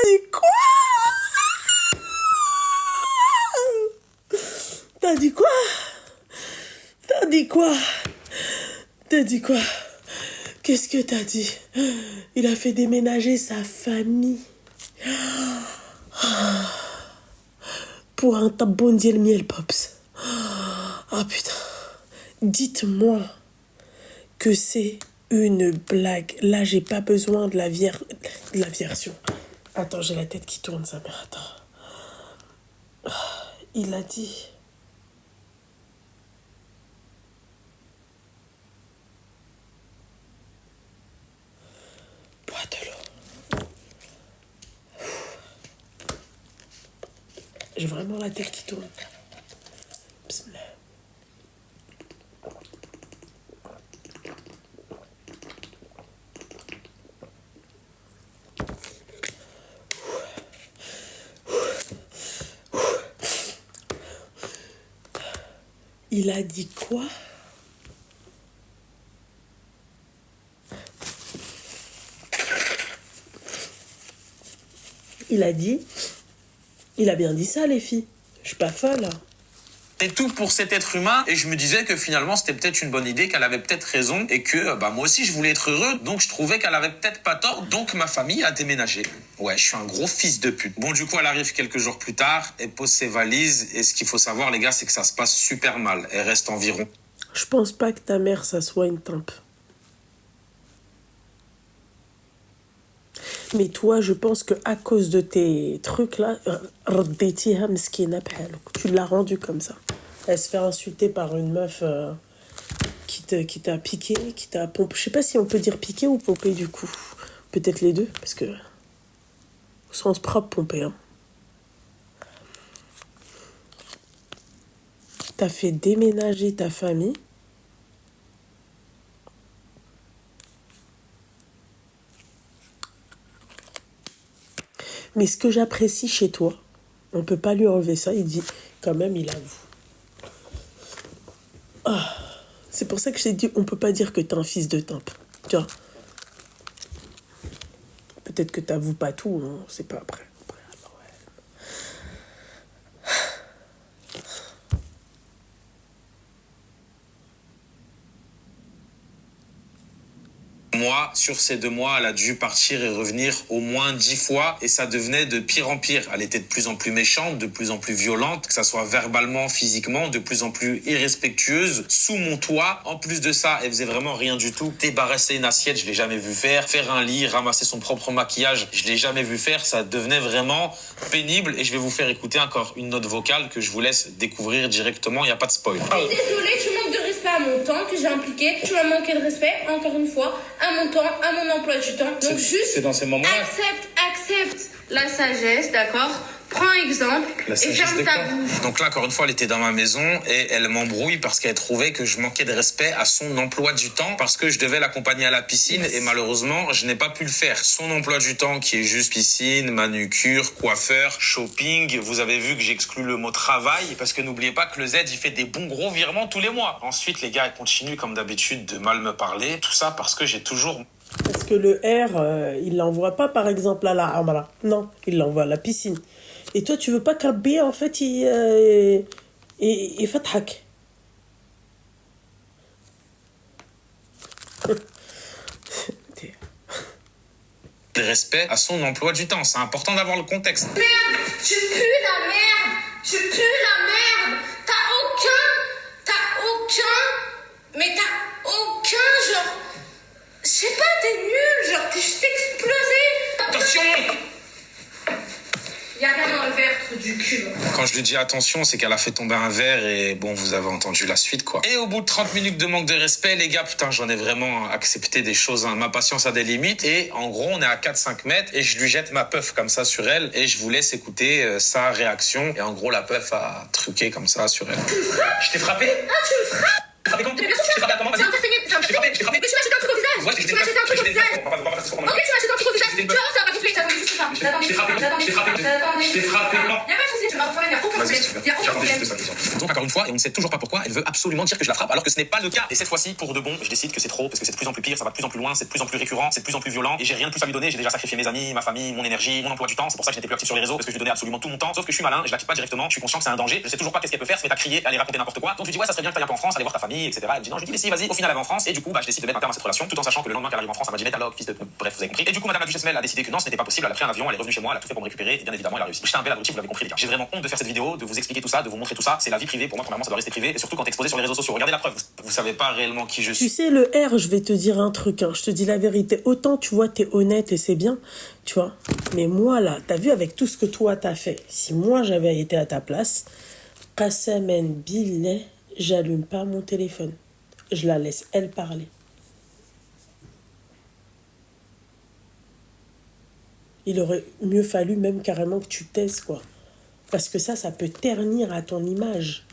dit quoi? T'as dit quoi? T'as dit quoi? T'as dit quoi? Qu'est-ce que t'as dit? Il a fait déménager sa famille. Pour un tabondier le miel, Pops. Ah putain. Dites-moi que c'est une blague. Là, j'ai pas besoin de la version. Attends, j'ai la tête qui tourne, sa mère. Attends. Il a dit... Bois de l'eau. J'ai vraiment la tête qui tourne. Bismillah. Il a dit quoi? Il a dit... Il a bien dit ça, les filles. Je suis pas folle, là. Et tout pour cet être humain, et je me disais que finalement c'était peut-être une bonne idée, qu'elle avait peut-être raison, et que moi aussi je voulais être heureux, donc je trouvais qu'elle avait peut-être pas tort, donc ma famille a déménagé. Ouais, je suis un gros fils de pute. Bon, du coup elle arrive quelques jours plus tard, elle pose ses valises, et ce qu'il faut savoir les gars, c'est que ça se passe super mal. Elle reste environ... Je pense pas que ta mère, ça soit une timpe. Mais toi, je pense que à cause de tes trucs là, tu l'as rendue comme ça. Elle se fait insulter par une meuf qui t'a piqué, qui t'a pompé. Je sais pas si on peut dire piqué ou pompé du coup. Peut-être les deux, parce que au sens propre pompé. Hein. T'as fait déménager ta famille. Mais ce que j'apprécie chez toi, on peut pas lui enlever ça, il dit, quand même, il avoue. Ah, c'est pour ça que je t'ai dit, on peut pas dire que t'es un fils de timpe. Tu vois. Peut-être que t'avoues pas tout, hein, c'est pas après. Moi, sur ces 2 mois, elle a dû partir et revenir au moins 10 fois et ça devenait de pire en pire. Elle était de plus en plus méchante, de plus en plus violente, que ça soit verbalement, physiquement, de plus en plus irrespectueuse, sous mon toit. En plus de ça, elle faisait vraiment rien du tout. Débarrasser une assiette, je l'ai jamais vu faire. Faire un lit, ramasser son propre maquillage, je l'ai jamais vu faire. Ça devenait vraiment pénible et je vais vous faire écouter encore une note vocale que je vous laisse découvrir directement. Il n'y a pas de spoil. Désolée, tu manques de respect à mon temps que j'ai impliqué. Tu m'as manqué de respect, encore une fois, à mon temps, à mon emploi du temps. Donc juste, c'est dans ces moments-là. accepte la sagesse, d'accord? Prends exemple et ferme ta bouche. Donc là, encore une fois, elle était dans ma maison et elle m'embrouille parce qu'elle trouvait que je manquais de respect à son emploi du temps parce que je devais l'accompagner à la piscine et malheureusement, je n'ai pas pu le faire. Son emploi du temps qui est juste piscine, manucure, coiffeur, shopping. Vous avez vu que j'exclus le mot travail parce que n'oubliez pas que le Z, il fait des bons gros virements tous les mois. Ensuite, les gars, ils continuent comme d'habitude de mal me parler. Tout ça parce que j'ai toujours... Parce que le R, il l'envoie pas par exemple à la Amra. Non, il l'envoie à la piscine. Et toi, tu veux pas qu'Albi, en fait, il fathak. de respect à son emploi du temps. C'est important d'avoir le contexte. Merde, tu pues la merde. Tu pues la merde. Mais t'as aucun, genre... Je sais pas, t'es nul, genre t'es juste explosé. Attention! Y'a rien dans le verre, trou du cul. Quand je lui dis attention, c'est qu'elle a fait tomber un verre et bon, vous avez entendu la suite, quoi. Et au bout de 30 minutes de manque de respect, les gars, putain, j'en ai vraiment accepté des choses, hein. Ma patience a des limites et en gros, on est à 4-5 mètres et je lui jette ma puff comme ça sur elle et je vous laisse écouter sa réaction. Et en gros, la puff a truqué comme ça sur elle. Tu me frappes? Je t'ai frappé? Ah, tu me frappes? Frappé comment? Mais bien sûr, Je t'ai frappé à comment? tu vas me faire saigner, tu vas me faire saigner. Je t'ai frappé. Mais tu m'as jeté un truc au visage. Ouais, Tu m'as jeté un truc au visage. Ok, tu m'as jeté un truc au visage. Tu vas voir, ça va pas gonfler. J'attendais juste ça. J'attendais juste ça. Je t'ai frappé. J'attendais juste ça. Je t'ai frappé. Y'a pas de soucis, tu vas reprendre la bref, il y a aucun problème. Donc encore une fois, et on ne sait toujours pas pourquoi, elle veut absolument dire que je la frappe alors que ce n'est pas le cas. Et cette fois-ci, pour de bon, je décide que c'est trop parce que c'est de plus en plus pire, ça va de plus en plus loin, c'est de plus en plus récurrent, c'est de plus en plus violent et j'ai rien de plus à lui donner. J'ai déjà sacrifié mes amis, ma famille, mon énergie, mon emploi du temps. C'est pour ça que j'étais plus actif sur les réseaux parce que je lui donnais absolument tout mon temps. Sauf que je suis malin, je la quitte pas directement, je suis conscient que c'est un danger, je sais toujours pas qu'est-ce qu'elle peut faire, se met à crier, aller raconter n'importe quoi. Donc je lui dis ouais, ça serait bien que tu ailles un peu en France, aller voir ta famille, etc. Elle me dit non, je lui dis mais si, vas-y. Au final, elle va en France et du coup, je décide de mettre un terme à cette relation tout en sachant que le lendemain qu'elle arrive en France, elle m'a dit métalogue, fils de bref, vous avez compris. Et du coup, madame la duchesse Mel a décidé que non, ce n'était pas possible, elle a pris un avion, elle est revenue chez moi, elle a tout fait pour me récupérer et bien évidemment, elle a réussi. J'étais un bel abruti, vous l'avez compris les gars. J'ai vraiment honte de faire cette vidéo, de vous expliquer tout ça, de vous montrer tout ça, c'est la vie privée pour moi, premièrement ça doit rester privé et surtout quand exposé sur les réseaux sociaux. Regardez la preuve, vous savez pas réellement qui je suis. Tu sais, le R, je vais te dire un truc, hein, je te dis la vérité. Autant, tu vois, t'es honnête et c'est bien, tu vois. Mais moi, là, t'as vu avec tout ce que toi, t'as fait. Si moi, j'avais été à ta place, Qasamen Billet, j'allume pas mon téléphone. Je la laisse, elle, parler. Il aurait mieux fallu même carrément que tu taises, quoi. Parce que ça peut ternir à ton image.